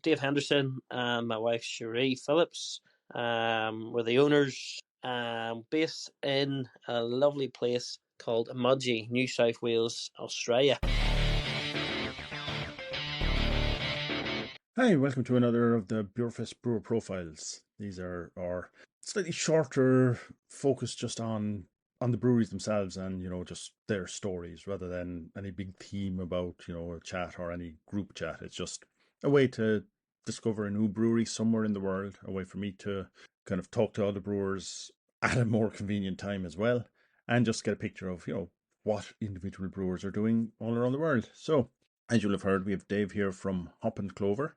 Dave Henderson and my wife Shiree Phillips. We're the owners, based in a lovely place called Mudgee, New South Wales, Australia. Hi, welcome to another of the Beerfest Brewer Profiles. These are our slightly shorter focus just on the breweries themselves and, just their stories rather than any big theme about, a chat or any group chat. It's just a way to discover a new brewery somewhere in the world, a way for me to kind of talk to other brewers at a more convenient time as well, and just get a picture of, what individual brewers are doing all around the world. So, as you'll have heard, we have Dave here from Hop and Clover.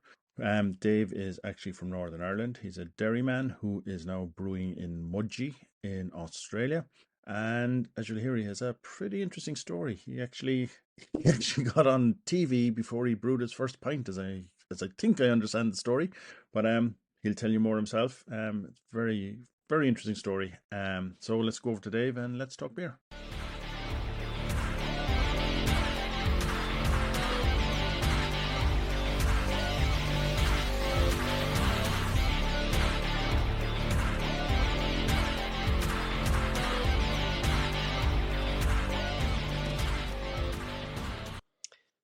Dave is actually from Northern Ireland. He's a Derry man who is now brewing in Mudgee in Australia. And as you'll hear, he has a pretty interesting story. He actually got on TV before he brewed his first pint, as I think I understand the story. But he'll tell you more himself. It's very, very interesting story. So let's go over to Dave and let's talk beer.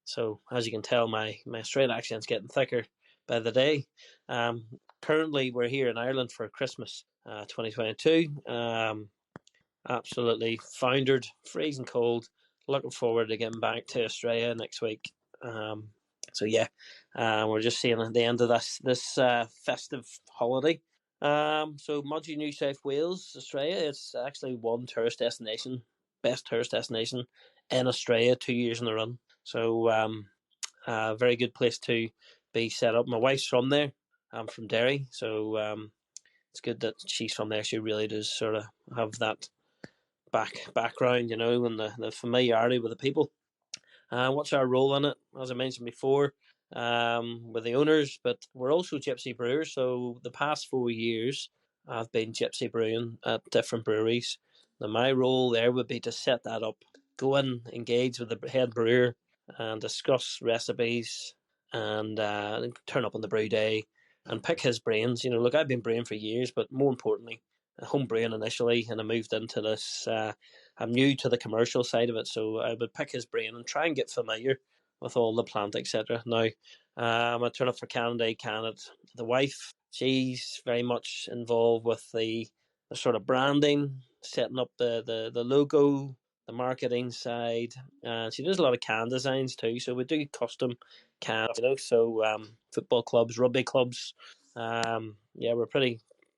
So, as you can tell, my Australian accent's getting thicker by the day. Currently, we're here in Ireland for Christmas 2022. Absolutely foundered, freezing cold. Looking forward to getting back to Australia next week. We're just seeing the end of this festive holiday. So Mudgee, New South Wales, Australia. It's actually one tourist destination, best tourist destination in Australia 2 years in a run. So a very good place to be set up. My wife's from there. I'm from Derry, so it's good that she's from there. She really does sort of have that background, and the familiarity with the people. What's our role in it? As I mentioned before, we're the owners, but we're also gypsy brewers. So the past 4 years, I've been gypsy brewing at different breweries. Now my role there would be to set that up, go in, engage with the head brewer, and discuss recipes, and turn up on the brew day and pick his brains. Look, I've been brewing for years, but more importantly, home brewing initially, and I moved into this. I'm new to the commercial side of it, so I would pick his brain and try and get familiar with all the plant, etc. Now, I turn up for Canada. The wife, she's very much involved with the sort of branding, setting up the logo, the marketing side. She does a lot of can designs too, so we do custom cans, so football clubs, rugby clubs. We're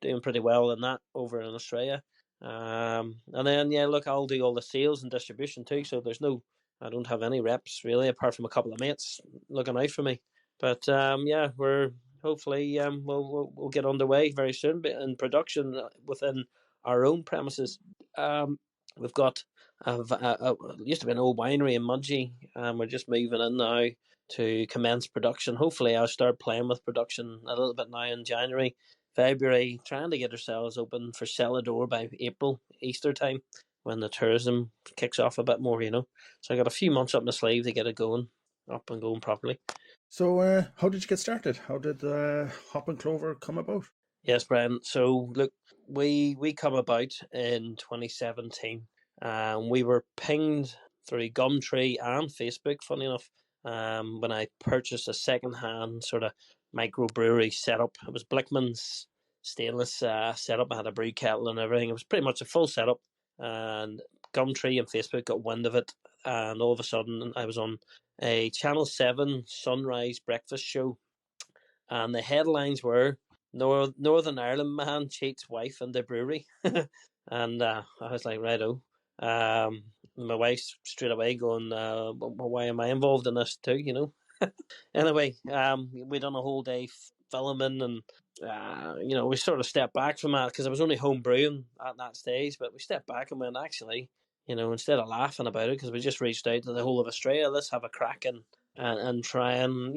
doing pretty well in that over in Australia. And then, look, I'll do all the sales and distribution too, so I don't have any reps really, apart from a couple of mates looking out for me. But we're hopefully we'll get underway very soon in production within our own premises. We've got used to be an old winery in Mudgee, and we're just moving in now to commence production. Hopefully, I'll start playing with production a little bit now in January, February, trying to get ourselves open for cellar door by April, Easter time, when the tourism kicks off a bit more, So I got a few months up my sleeve to get it up and going properly. So how did you get started? How did Hop and Clover come about? Yes, Brian. So look, we come about in 2017. We were pinged through Gumtree and Facebook, funny enough, when I purchased a second-hand sort of microbrewery setup. It was Blickman's stainless setup. I had a brew kettle and everything. It was pretty much a full setup. And Gumtree and Facebook got wind of it, and all of a sudden I was on a Channel 7 Sunrise breakfast show, and the headlines were Northern Ireland man cheats wife in the brewery. And I was like, righto. My wife's straight away going, why am I involved in this too, Anyway, we done a whole day filming, and we sort of stepped back from that because I was only home brewing at that stage, but we stepped back and went, actually, instead of laughing about it, because we just reached out to the whole of Australia, let's have a crack and try and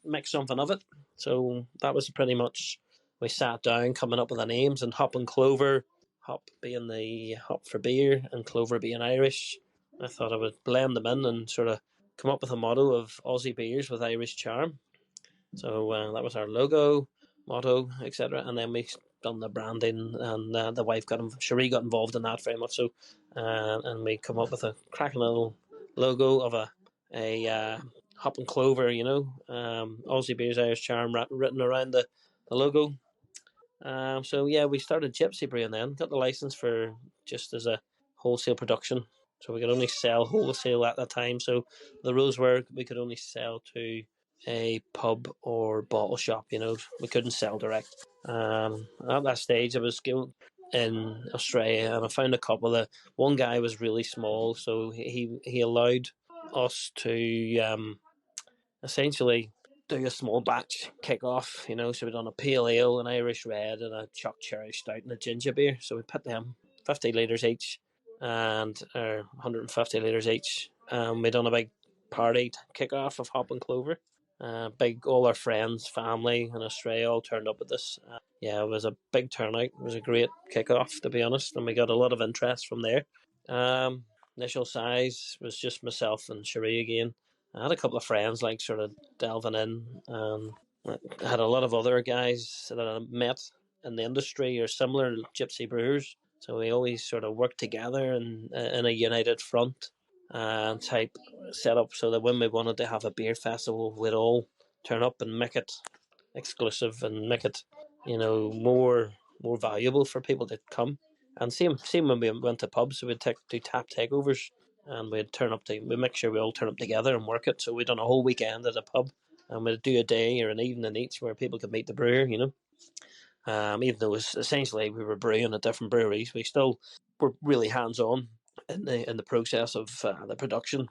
make something of it. So that was pretty much, we sat down coming up with the names, and Hop and Clover, Hop being the hop for beer and Clover being Irish. I thought I would blend them in and sort of come up with a motto of Aussie beers with Irish charm. So that was our logo, motto, etc. And then we done the branding, and the wife Shiree got involved in that very much so, and we come up with a cracking little logo of a hop and clover, Aussie beers, Irish charm written around the logo. So yeah, we started Gypsy Brewing then, got the license for just as a wholesale production. So we could only sell wholesale at the time. So the rules were we could only sell to a pub or bottle shop. We couldn't sell direct. At that stage, I was in Australia, and I found a couple of. One guy was really small, so he allowed us to essentially do a small batch kick off, so we done a pale ale, an Irish red, and a choc cherry stout and a ginger beer. So we put them 50 litres each and 150 litres each. We done a big party kick off of Hop and Clover. All our friends, family in Australia all turned up at this. Yeah, it was a big turnout. It was a great kick off, to be honest, and we got a lot of interest from there. Initial size was just myself and Shiree again. I had a couple of friends like sort of delving in. I had a lot of other guys that I met in the industry or similar gypsy brewers. So we always sort of worked together in a united front type setup, so that when we wanted to have a beer festival, we'd all turn up and make it exclusive and make it, more valuable for people to come. And same when we went to pubs, so we'd do tap takeovers, and we'd make sure we all turn up together and work it. So we'd done a whole weekend at a pub, and we'd do a day or an evening each where people could meet the brewer. Even though it was essentially we were brewing at different breweries, we still were really hands on in the process of the production.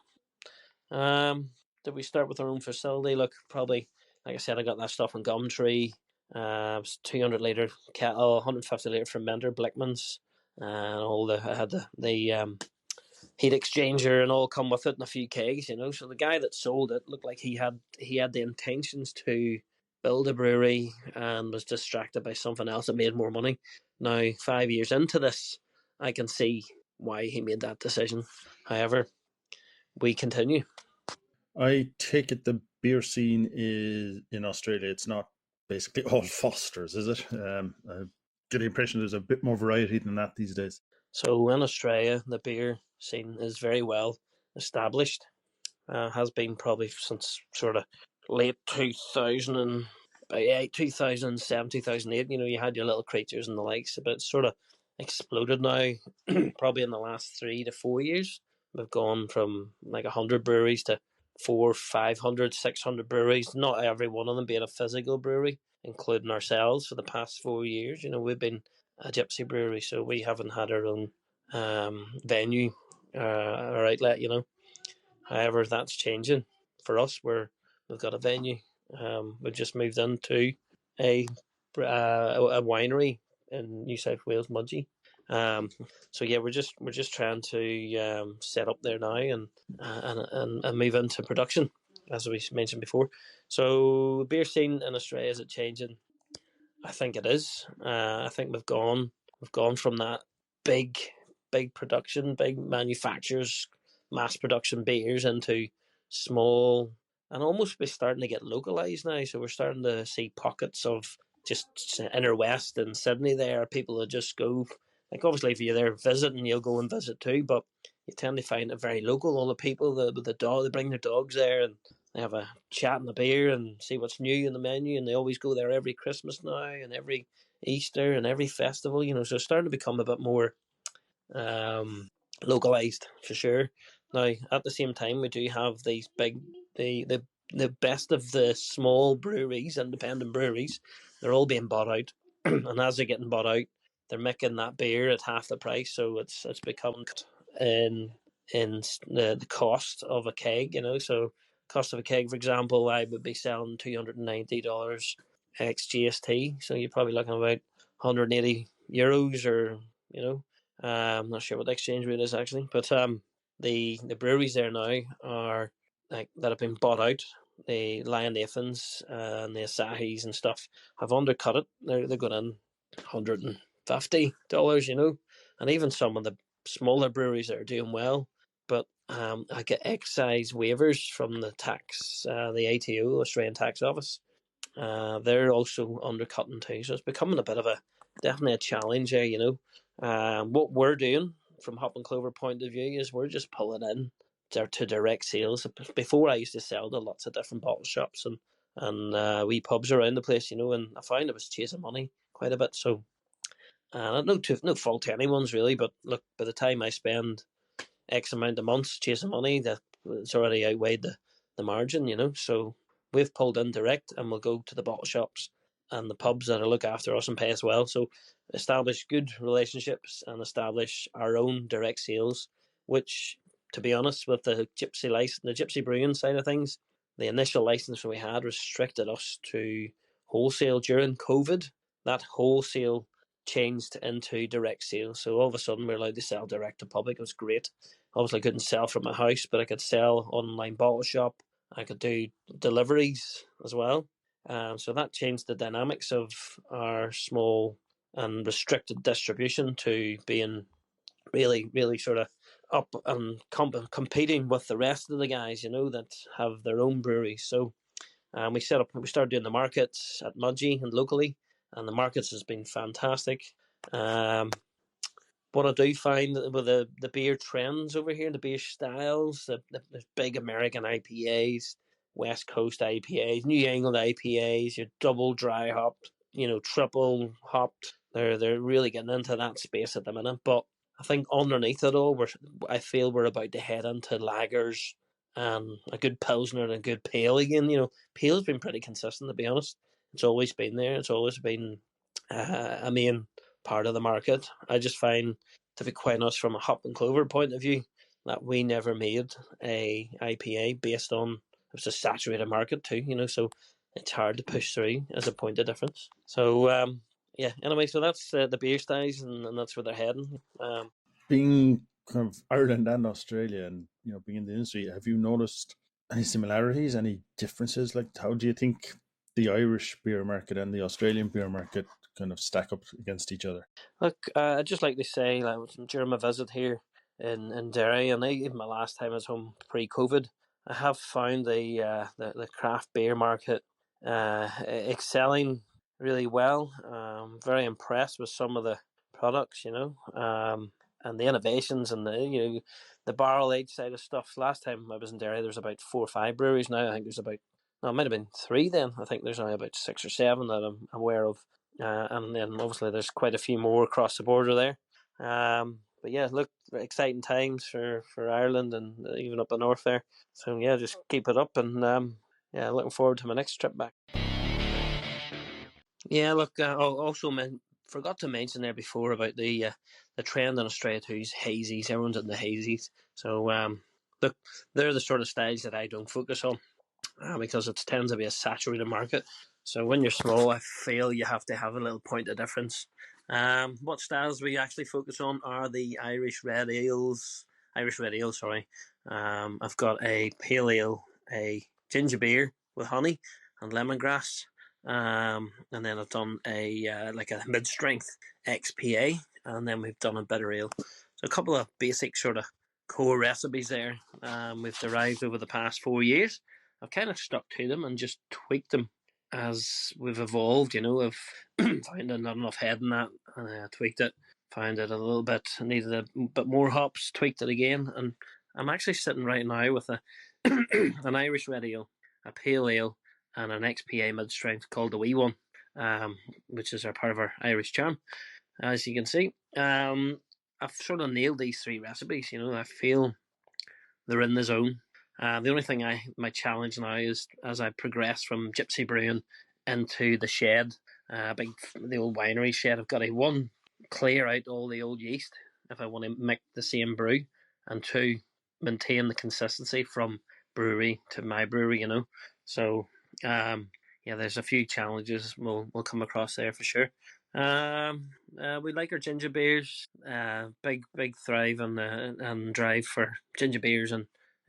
Did we start with our own facility? Look, probably, like I said, I got that stuff in Gumtree. It was 200 litre kettle, 150 litre fermenter, Blickman's, and I had the heat exchanger and all come with it, and a few kegs. So the guy that sold it looked like he had the intentions to build a brewery and was distracted by something else that made more money. Now, 5 years into this, I can see why he made that decision. However, we continue. I take it the beer scene is in Australia. It's not basically all Fosters, is it? I get the impression there's a bit more variety than that these days. So in Australia, the beer scene is very well established. Has been probably since sort of late 2000 and by 2007, 2008. You had your little creatures and the likes, but it's sort of exploded now. Probably in the last 3 to 4 years, we've gone from like 100 breweries to 400, 500, 600 breweries. Not every one of them being a physical brewery, including ourselves. For the past 4 years, we've been a gypsy brewery, so we haven't had our own venue or outlet. However, that's changing for us. We've got a venue. We've just moved into a a winery in New South Wales, Mudgee. So yeah, we're just trying to set up there now and move into production, as we mentioned before. So the beer scene in Australia, is it changing? I think it is. I think we've gone from that big big production, big manufacturers, mass production beers into small, and almost we're starting to get localized now. So we're starting to see pockets of just inner west and Sydney there. People that just go, like, obviously if you're there visiting, you'll go and visit too, but you tend to find it very local. All the people with the dog, they bring their dogs there and they have a chat and a beer and see what's new in the menu, and they always go there every Christmas now and every Easter and every festival. So it's starting to become a bit more um, localized for sure. Now, at the same time, we do have these big, the best of the small breweries, independent breweries. They're all being bought out, and as they're getting bought out, they're making that beer at half the price. So it's become in the cost of a keg. So cost of a keg, for example, I would be selling $290 ex GST. So you're probably looking about €180, or I'm not sure what the exchange rate is actually, but the breweries there now are like that have been bought out. The Lion Nathans and the Asahis and stuff have undercut it. They're going in $150, and even some of the smaller breweries that are doing well. But I get excise waivers from the tax, the ATO, Australian Tax Office, they're also undercutting too. So it's becoming a bit of definitely a challenge there, What we're doing from Hop and Clover point of view is we're just pulling in to direct sales. Before I used to sell to lots of different bottle shops and wee pubs around the place, and I found I was chasing money quite a bit. So no fault to anyone's really, but look, by the time I spend X amount of months chasing money, that it's already outweighed the margin, So we've pulled in direct and we'll go to the bottle shops and the pubs that look after us and pay us well. So establish good relationships and establish our own direct sales, which, to be honest, with the gypsy brewing side of things, the initial license we had restricted us to wholesale during COVID. That wholesale changed into direct sales. So all of a sudden we're allowed to sell direct to public. It was great. Obviously I couldn't sell from my house, but I could sell online bottle shop. I could do deliveries as well. So that changed the dynamics of our small and restricted distribution to being really, really sort of up and competing with the rest of the guys, that have their own breweries. So we started doing the markets at Mudgee and locally, and the markets has been fantastic. What I do find with the beer trends over here, the beer styles, the big American IPAs, West Coast IPAs, New England IPAs, your double dry hopped, triple hopped. They're really getting into that space at the minute. But I think underneath it all, I feel we're about to head into lagers and a good pilsner and a good pale again. Pale's been pretty consistent, to be honest. It's always been there. It's always been a main part of the market. I just find, to be quite honest, from a Hop and Clover point of view, that we never made a IPA based on, it was a saturated market too, so it's hard to push through as a point of difference. So anyway, so that's the beer styles, and that's where they're heading. Being kind of Ireland and Australia, and being in the industry, have you noticed any similarities, any differences? Like, how do you think the Irish beer market and the Australian beer market kind of stack up against each other? Look, I'd just like to say, during my visit here in Derry, and even my last time I was home pre-COVID, I have found the craft beer market excelling really well. Very impressed with some of the products, and the innovations and the barrel age side of stuff. Last time I was in Derry, there was about 4 or 5 breweries. Now I think there's about, no, it might have been 3 then. I think there's now about 6 or 7 that I'm aware of. And then obviously there's quite a few more across the border there. But yeah, look, exciting times for Ireland and even up the north there. So yeah, just keep it up, and looking forward to my next trip back. Yeah, look, I also forgot to mention there before about the trend in Australia too is hazies. Everyone's in the hazies. So look, they're the sort of styles that I don't focus on. Because it tends to be a saturated market. So when you're small, I feel you have to have a little point of difference. What styles we actually focus on are the Irish red ales. Irish red ale, sorry. I've got a pale ale, a ginger beer with honey and lemongrass. And then I've done a like a mid-strength XPA, and then we've done a bitter ale. So a couple of basic sort of core recipes there. We've derived over the past 4 years. I've kind of stuck to them and just tweaked them as we've evolved. I've found not enough head in that, and I tweaked it. Found it a little bit needed a bit more hops. Tweaked it again, and I'm actually sitting right now with an Irish red ale, a pale ale, and an XPA mid strength called the Wee One, which is part of our Irish charm, as you can see. I've sort of nailed these 3 recipes. I feel they're in the zone. The only thing my challenge now is, as I progress from gypsy brewing into the shed, the old winery shed, I've got to, 1, clear out all the old yeast if I want to make the same brew, and 2, maintain the consistency from brewery to my brewery. So there's a few challenges we'll come across there for sure. We like our ginger beers. Big thrive and drive for ginger beers in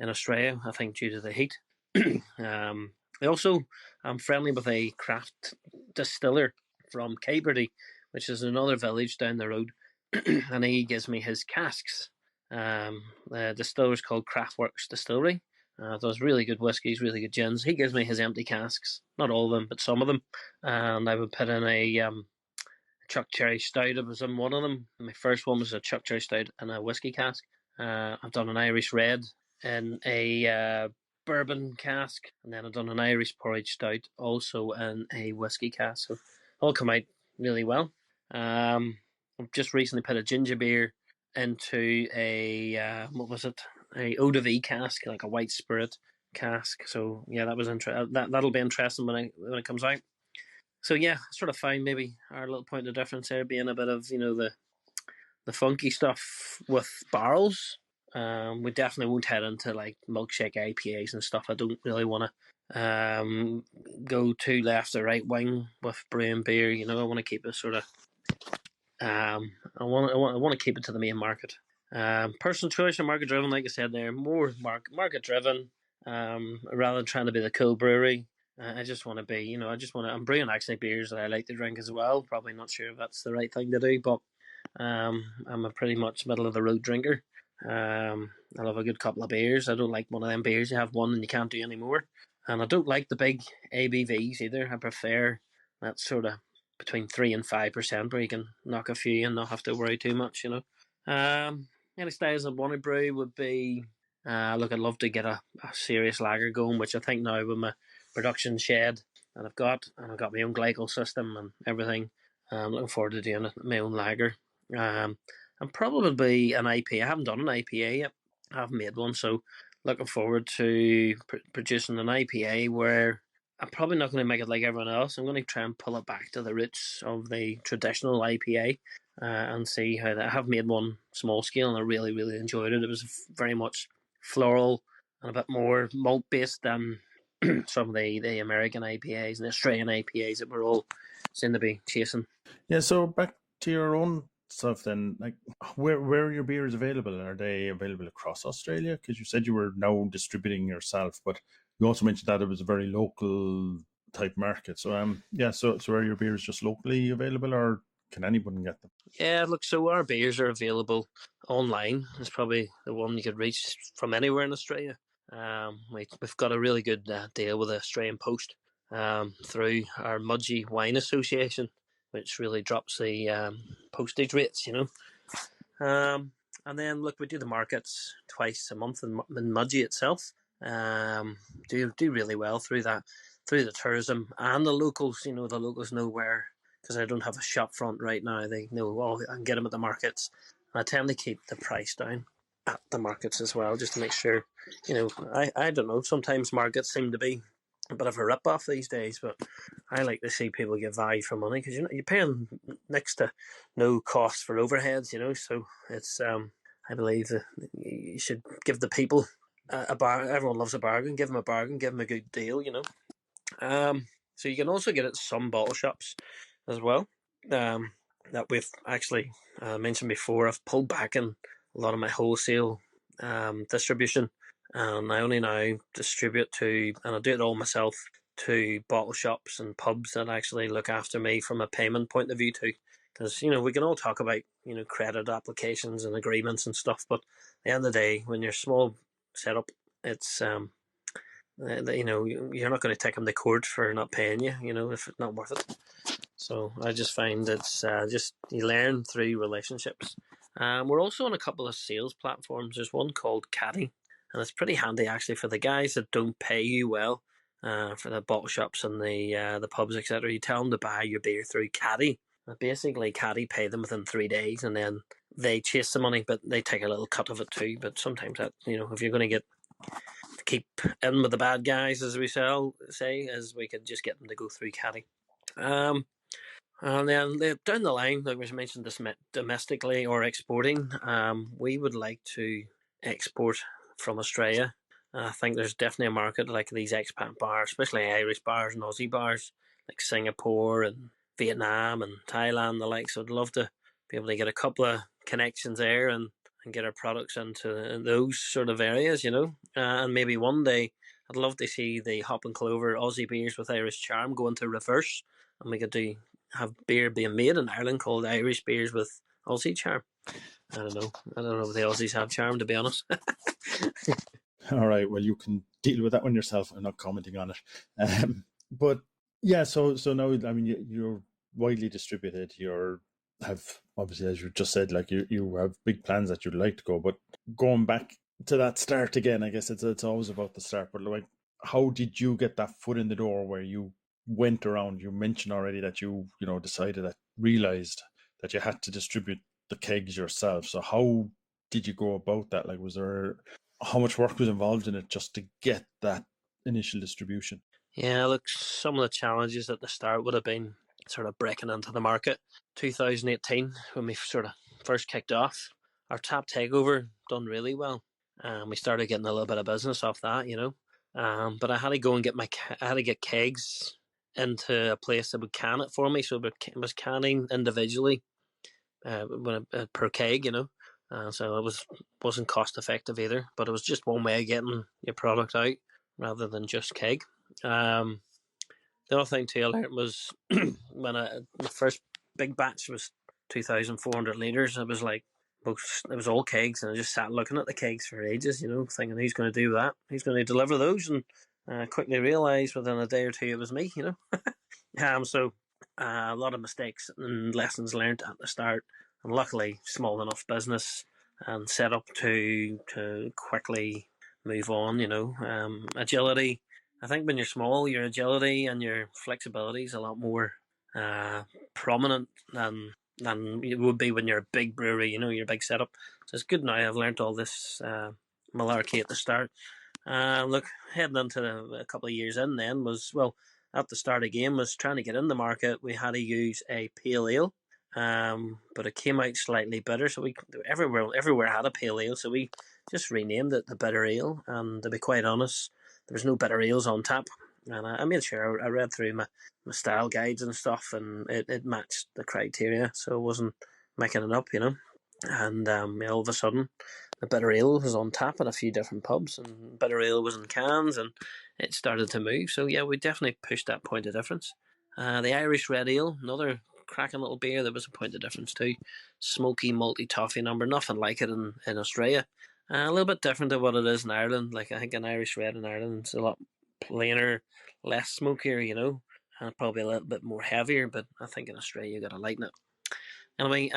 Australia, I think, due to the heat. I also am friendly with a craft distiller from Caberty, which is another village down the road, and he gives me his casks. The distiller's called Craftworks Distillery, Does really good whiskies, really good gins. He gives me his empty casks, not all of them, but some of them, and I would put in a chuck cherry stout. It was in one of them. My first one was a chuck cherry stout in a whiskey cask. I've done an Irish red in a bourbon cask, and then I've done an Irish porridge stout also in a whiskey cask. So all come out really well. I've just recently put a ginger beer into a what was it? A eau de vie cask, like a white spirit cask. So yeah, that was that'll be interesting when it comes out. So yeah, sort of find maybe our little point of difference there being a bit of the funky stuff with barrels. We definitely won't head into like milkshake IPAs and stuff. I don't really want to go too left or right wing with brewing beer. I want to keep it sort of. I want to keep it to the main market. Personal choice or market driven, like I said there, more market driven. Rather than trying to be the cool brewery. I just want to be, I'm brewing actually beers that I like to drink as well. Probably not sure if that's the right thing to do, but I'm a pretty much middle of the road drinker. I love a good couple of beers. I don't like one of them beers you have one and you can't do any more. And I don't like the big ABVs either. I prefer that sort of between 3 and 5% where you can knock a few and not have to worry too much, Any styles I want to brew would be, look, I'd love to get a serious lager going, which I think now with my production shed that I've got, and I've got my own glycol system and everything, I'm looking forward to doing my own lager. And probably an IPA. I haven't done an IPA yet. I haven't made one, so looking forward to producing an IPA where I'm probably not going to make it like everyone else. I'm going to try and pull it back to the roots of the traditional IPA and see how that. I have made one small scale and I really, really enjoyed it. It was very much floral and a bit more malt based than some of the American IPAs and the Australian IPAs that we're all seem to be chasing. Yeah, so back to your own stuff then, like where are your beers available? Are they available across Australia? Because you said you were now distributing yourself, but you also mentioned that it was a very local type market. So so are your beers just locally available, or can anyone get them? Yeah, look, so our beers are available online. It's probably the one you could reach from anywhere in Australia. We've got a really good deal with the Australian Post through our Mudgee Wine Association, which really drops the postage rates, And then look, we do the markets twice a month in Mudgee itself. Do really well through the tourism and the locals. The locals know where, because I don't have a shop front right now. They know, I can get them at the markets. And I tend to keep the price down at the markets as well, just to make sure. I don't know. Sometimes markets seem to be a bit of a rip off these days, but I like to see people get value for money because you're paying next to no cost for overheads, So it's I believe that you should give the people a bar. Everyone loves a bargain. Give them a bargain. Give them a good deal, So you can also get it at some bottle shops as well. That we've actually mentioned before. I've pulled back in a lot of my wholesale distribution, and I only now distribute and I do it all myself, to bottle shops and pubs that actually look after me from a payment point of view too. Because we can all talk about credit applications and agreements and stuff, but at the end of the day, when you're small setup, it's you're not going to take them to court for not paying you, if it's not worth it. So I just find it's just you learn through relationships. We're also on a couple of sales platforms. There's one called Caddy, and it's pretty handy actually for the guys that don't pay you well, for the bottle shops and the pubs, etc. You tell them to buy your beer through Caddy. Basically, Caddy pay them within 3 days, and then they chase the money, but they take a little cut of it too. But sometimes that, if you're going to keep in with the bad guys, as we as we could just get them to go through Caddy. And then down the line, like we mentioned, this domestically or exporting, we would like to export from Australia. I think there's definitely a market like these expat bars, especially Irish bars and Aussie bars, like Singapore and Vietnam and Thailand and the like. So I'd love to be able to get a couple of connections there and get our products into those sort of areas, and maybe one day I'd love to see the Hop and Clover Aussie beers with Irish charm go into reverse, and we could have beer being made in Ireland called Irish beers with Aussie charm. I don't know if the Aussies have charm, to be honest. All right. Well, you can deal with that one yourself. I'm not commenting on it. But yeah, so now I mean you're widely distributed. You're have obviously, as you just said, like you have big plans that you'd like to go. But going back to that start again, I guess it's always about the start. But like, how did you get that foot in the door where you went around? You mentioned already that you know decided that realized that you had to distribute the kegs yourself. So how did you go about that? Like, was there how much work was involved in it just to get that initial distribution? Yeah, look, some of the challenges at the start would have been sort of breaking into the market. 2018, when we sort of first kicked off, our tap takeover done really well. We started getting a little bit of business off that, you know. But I had to go and I had to get kegs into a place that would can it for me. So it was canning individually per keg, you know. So wasn't cost effective either, but it was just one way of getting your product out rather than just keg. Um, the other thing too I learned was the first big batch was 2,400 litres. It was like it was all kegs, and I just sat looking at the kegs for ages, you know, thinking who's going to do that, who's going to deliver those, and quickly realised within a day or two it was me, you know. So a lot of mistakes and lessons learned at the start, and luckily small enough business and set up to quickly move on. You know, agility. I think when you're small, your agility and your flexibility is a lot more prominent than it would be when you're a big brewery. You know, your big setup. So it's good now. I've learned all this malarkey at the start. Look, heading into a couple of years in, then was well at the start of the game was trying to get in the market. We had to use a pale ale, but it came out slightly bitter. So we everywhere had a pale ale. So we just renamed it the bitter ale. And to be quite honest, there was no bitter ales on tap. And I made sure I read through my style guides and stuff, and it matched the criteria. So I wasn't making it up, you know. And all of a sudden, the bitter ale was on tap at a few different pubs, and bitter ale was in cans, and it started to move. So yeah, we definitely pushed that point of difference. The Irish Red Ale, another cracking little beer, that was a point of difference too. Smoky, malty toffee number, nothing like it in Australia. A little bit different to what it is in Ireland. Like I think an Irish Red in Ireland is a lot plainer, less smokier, you know, and probably a little bit more heavier. But I think in Australia you got to lighten it. Anyway,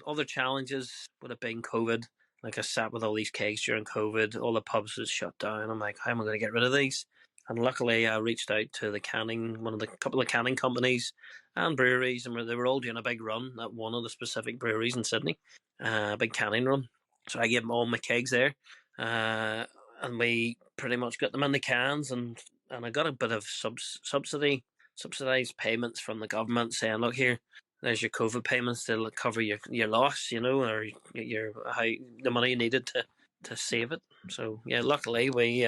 other challenges would have been COVID. Like I sat with all these kegs during COVID, all the pubs was shut down. I'm like, how am I going to get rid of these? And luckily, I reached out to one of the couple of canning companies and breweries, and they were all doing a big run at one of the specific breweries in Sydney, a big canning run. So I gave them all my kegs there, and we pretty much got them in the cans, and I got a bit of subsidized payments from the government saying, look here, there's your COVID payments to cover your loss, you know, or your how the money you needed to save it. So yeah, luckily we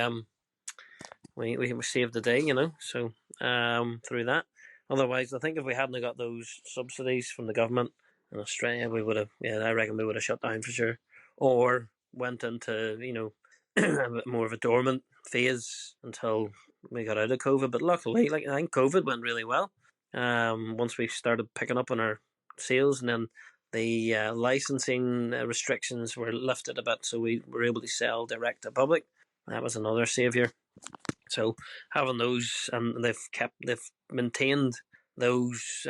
saved the day, you know. So through that. Otherwise, I think if we hadn't got those subsidies from the government in Australia, we would have. Yeah, I reckon we would have shut down for sure, or went into a bit more of a dormant phase until we got out of COVID. But luckily, like I think COVID went really well. Once we started picking up on our sales, and then the licensing restrictions were lifted a bit, so we were able to sell direct to public. That was another saviour. So having those, and they've maintained those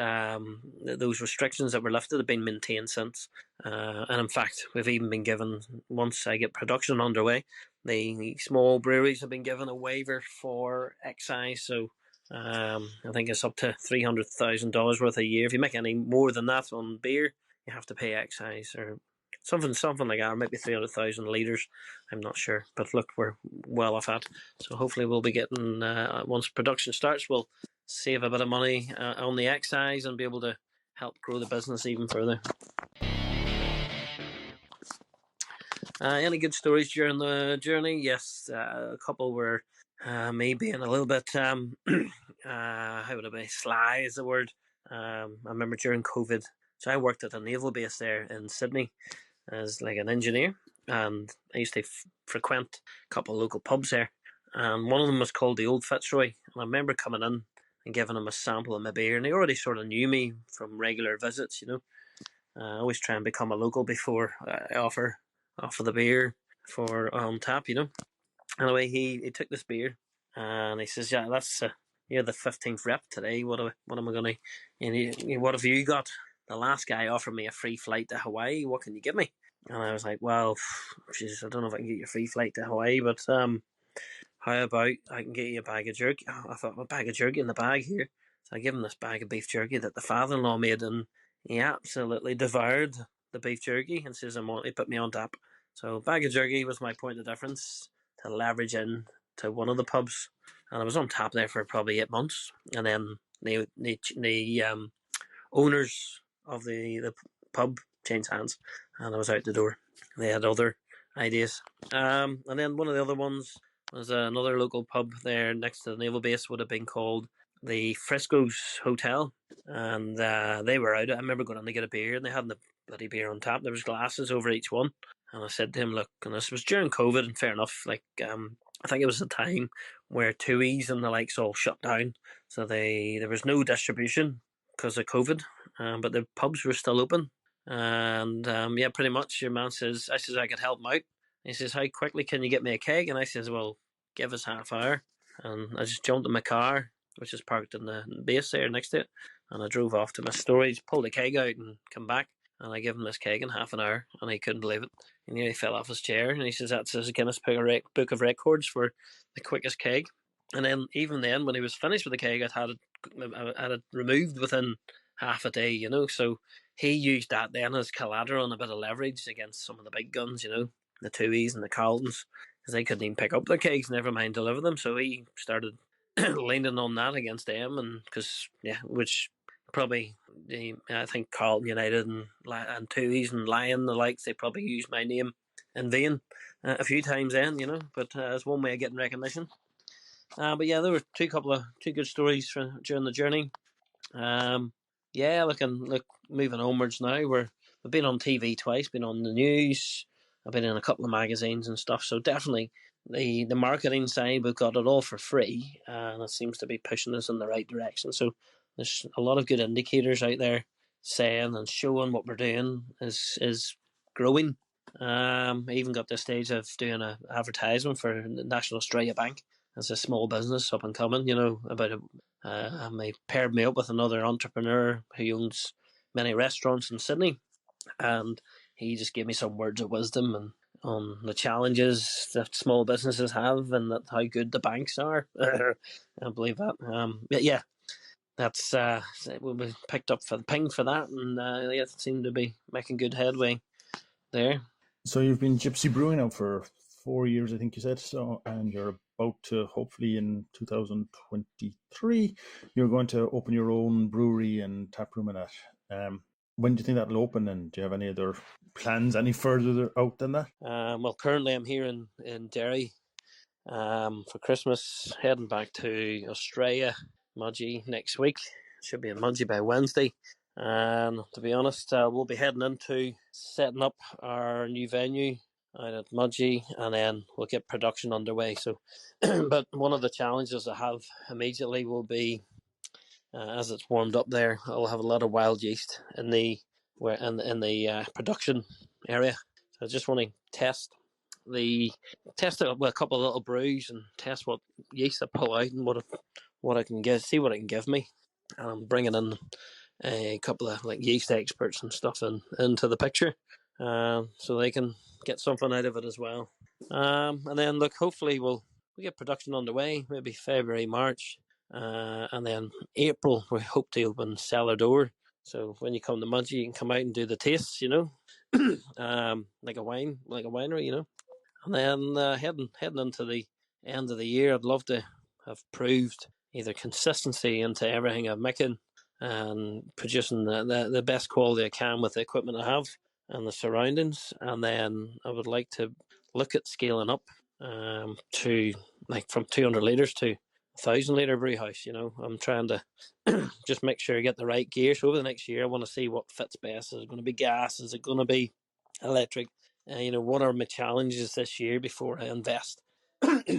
restrictions that were lifted have been maintained since. And in fact, we've even been given, once I get production underway, the small breweries have been given a waiver for excise. So I think it's up to $300,000 worth a year. If you make any more than that on beer, you have to pay excise or something like that, or maybe 300,000 litres. I'm not sure, but look, we're well off that. So hopefully we'll be getting once production starts, we'll save a bit of money on the excise and be able to help grow the business even further. Any good stories during the journey? Yes, a couple were me being a little bit how would I be, sly is the word. I remember during COVID, so I worked at a naval base there in Sydney as like an engineer, and I used to frequent a couple of local pubs there, and one of them was called the Old Fitzroy, and I remember coming in and giving him a sample of my beer, and he already sort of knew me from regular visits, you know. I always try and become a local before I offer the beer for on tap, you know. Anyway, he took this beer and he says, "Yeah, that's you're the 15th rep today. What am I gonna? What have you got? The last guy offered me a free flight to Hawaii. What can you give me?" And I was like, "Well, Jesus, I don't know if I can get you a free flight to Hawaii, but how about I can get you a bag of jerky?" I thought, a bag of jerky in the bag here. So I give him this bag of beef jerky that the father-in-law made, and he absolutely devoured the beef jerky and says, he put me on tap. So a bag of jerky was my point of difference to leverage in to one of the pubs. And I was on tap there for probably 8 months. And then the owners of the pub changed hands, and I was out the door. They had other ideas. And then one of the other ones was another local pub there next to the naval base, would have been called the Frisco's Hotel, and they were out. I remember going in to get a beer, and they had the bloody beer on tap. There was glasses over each one, and I said to him, "Look," and this was during COVID, and fair enough. I think it was a time where Tui's and the likes all shut down, so there was no distribution because of COVID, but the pubs were still open. And yeah, pretty much your man says, I says, I could help him out. He says, how quickly can you get me a keg? And I says, well, give us half hour. And I just jumped in my car, which is parked in the base there next to it. And I drove off to my storage, pulled the keg out and come back. And I gave him this keg in half an hour, and he couldn't believe it. He nearly fell off his chair. And he says, that's his Guinness Book of Records for the quickest keg. And then, even then, when he was finished with the keg, I had it removed within half a day, So he used that then as collateral and a bit of leverage against some of the big guns, the Tui's and the Carltons, because they couldn't even pick up their kegs, never mind deliver them. So he started leaning on that against them, and which probably I think Carlton United and Tui's and Lion the likes, they probably used my name in vain a few times then, But it's one way of getting recognition. But yeah, there were two good stories during the journey. Yeah, moving onwards now. We've been on TV twice, been on the news. I've been in a couple of magazines and stuff. So definitely the marketing side, we've got it all for free, and it seems to be pushing us in the right direction. So there's a lot of good indicators out there saying and showing what we're doing is growing. I even got to the stage of doing an advertisement for the National Australia Bank as a small business up and coming. They paired me up with another entrepreneur who owns many restaurants in Sydney, and he just gave me some words of wisdom and on the challenges that small businesses have and how good the banks are. I believe that. But yeah, that's we been picked up for the ping for that, and it seemed to be making good headway there. So you've been gypsy brewing now for 4 years, I think you said. So, and you're about to, hopefully in 2023, you're going to open your own brewery and tap room and that. When do you think that'll open, and do you have any other plans any further out than that? Well, currently I'm here in Derry for Christmas, heading back to Australia, Mudgee next week. Should be in Mudgee by Wednesday. And to be honest, we'll be heading into setting up our new venue out at Mudgee, and then we'll get production underway. So, but one of the challenges I have immediately will be as it's warmed up there, I'll have a lot of wild yeast in the production area. So I just want to test it with a couple of little brews and test what yeast I pull out and what I can give, see what it can give me. And I'm bringing in a couple of yeast experts and stuff into the picture, so they can get something out of it as well. And then hopefully we get production underway, maybe February, March, and then April we hope to open cellar door. So when you come to Mudgee, you can come out and do the tastes, like a winery, And then heading into the end of the year, I'd love to have proved either consistency into everything I'm making and producing the best quality I can with the equipment I have and the surroundings. And then I would like to look at scaling up to from 200 litres to 1,000 litre brew house. I'm trying to just make sure I get the right gear. So over the next year, I want to see what fits best. Is it going to be gas? Is it going to be electric? What are my challenges this year before I invest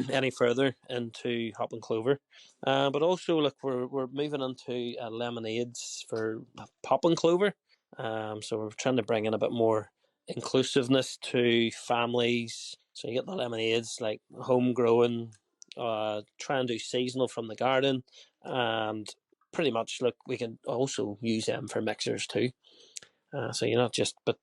any further into hop and clover? But also, look, we're moving into lemonades for hop and clover. So we're trying to bring in a bit more inclusiveness to families, So you get the lemonades, like home growing, try and do seasonal from the garden, and pretty much look, we can also use them for mixers too. So you're not just, but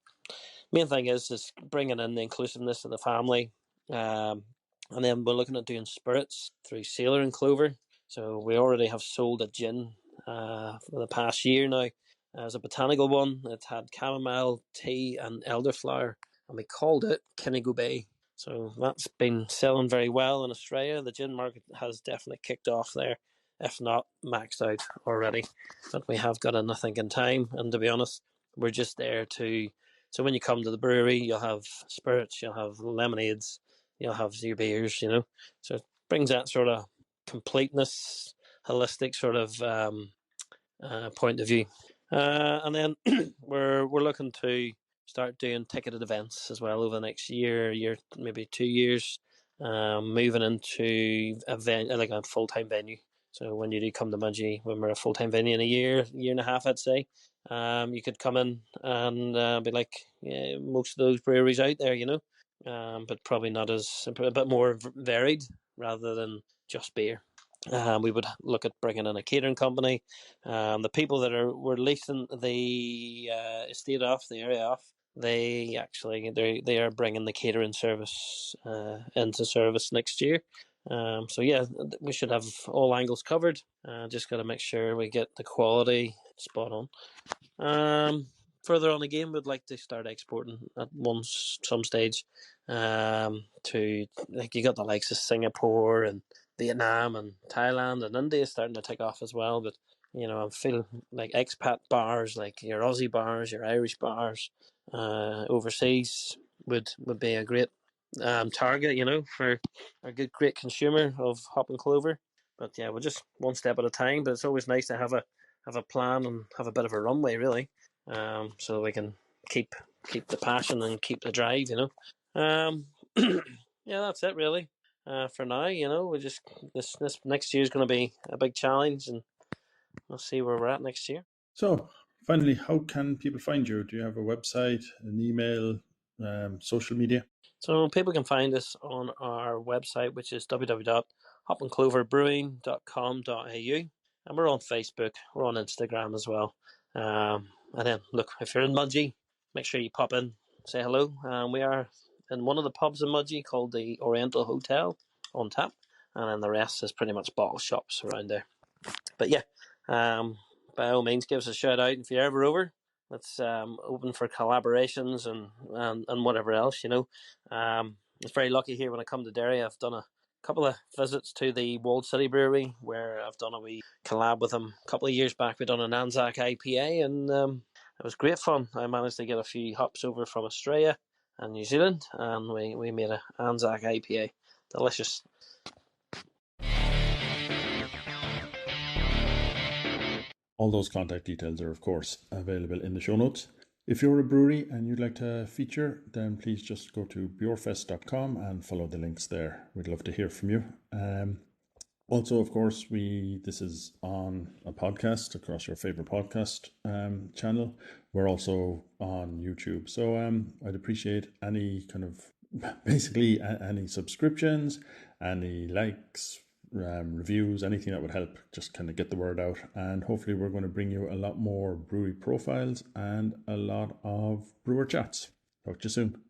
main thing is bringing in the inclusiveness of the family. And then we're looking at doing spirits through Sailor and Clover. So we already have sold a gin for the past year now as a botanical one. It had chamomile, tea, and elderflower, and we called it Kinnigo Bay. So that's been selling very well in Australia. The gin market has definitely kicked off there, if not maxed out already. But we have got a nothing in time, and to be honest, we're just there to. So when you come to the brewery, you'll have spirits, you'll have lemonades, you'll have your beers, So it brings that sort of completeness, holistic sort of point of view. And then we're looking to start doing ticketed events as well over the next year, maybe 2 years, moving into like a full time venue. So when you do come to Mudgee, when we're a full time venue in a year and a half, I'd say, you could come in and be like most of those breweries out there, but probably not as a bit more varied rather than just beer. We would look at bringing in a catering company. The people that we're leasing the estate off, the area off, they are bringing the catering service into service next year. So yeah, we should have all angles covered. Just got to make sure we get the quality spot on. Further on again, we'd like to start exporting at some stage to, like, you got the likes of Singapore and Vietnam and Thailand and India starting to take off as well. But I'm feeling like expat bars, like your Aussie bars, your Irish bars, overseas would be a great target, for a great consumer of hop and clover. But yeah, we're just one step at a time. But it's always nice to have a plan and have a bit of a runway, really, so we can keep the passion and keep the drive. Yeah, that's it really. For now, we just this next year is going to be a big challenge, and we'll see where we're at next year. So, finally, how can people find you? Do you have a website, an email, social media? So people can find us on our website, which is www.hopandcloverbrewing.com.au, and we're on Facebook, we're on Instagram as well. And then, look, if you're in Mudgee, make sure you pop in, say hello. We are in one of the pubs in Mudgee called the Oriental Hotel on tap, and then the rest is pretty much bottle shops around there. But yeah, by all means, give us a shout out if you're ever over. It's open for collaborations and whatever else, It's very lucky here when I come to Derry. I've done a couple of visits to the Walled City Brewery where I've done a wee collab with them. A couple of years back, we done an Anzac IPA, and it was great fun. I managed to get a few hops over from Australia and New Zealand, and we made an Anzac IPA. Delicious. All those contact details are, of course, available in the show notes. If you're a brewery and you'd like to feature, then please just go to beerfest.com and follow the links there. We'd love to hear from you. Also, of course, this is on a podcast across your favorite podcast channel. We're also on YouTube. So I'd appreciate any kind of, basically any subscriptions, any likes, reviews, anything that would help just kind of get the word out. And hopefully we're going to bring you a lot more brewery profiles and a lot of brewer chats. Talk to you soon.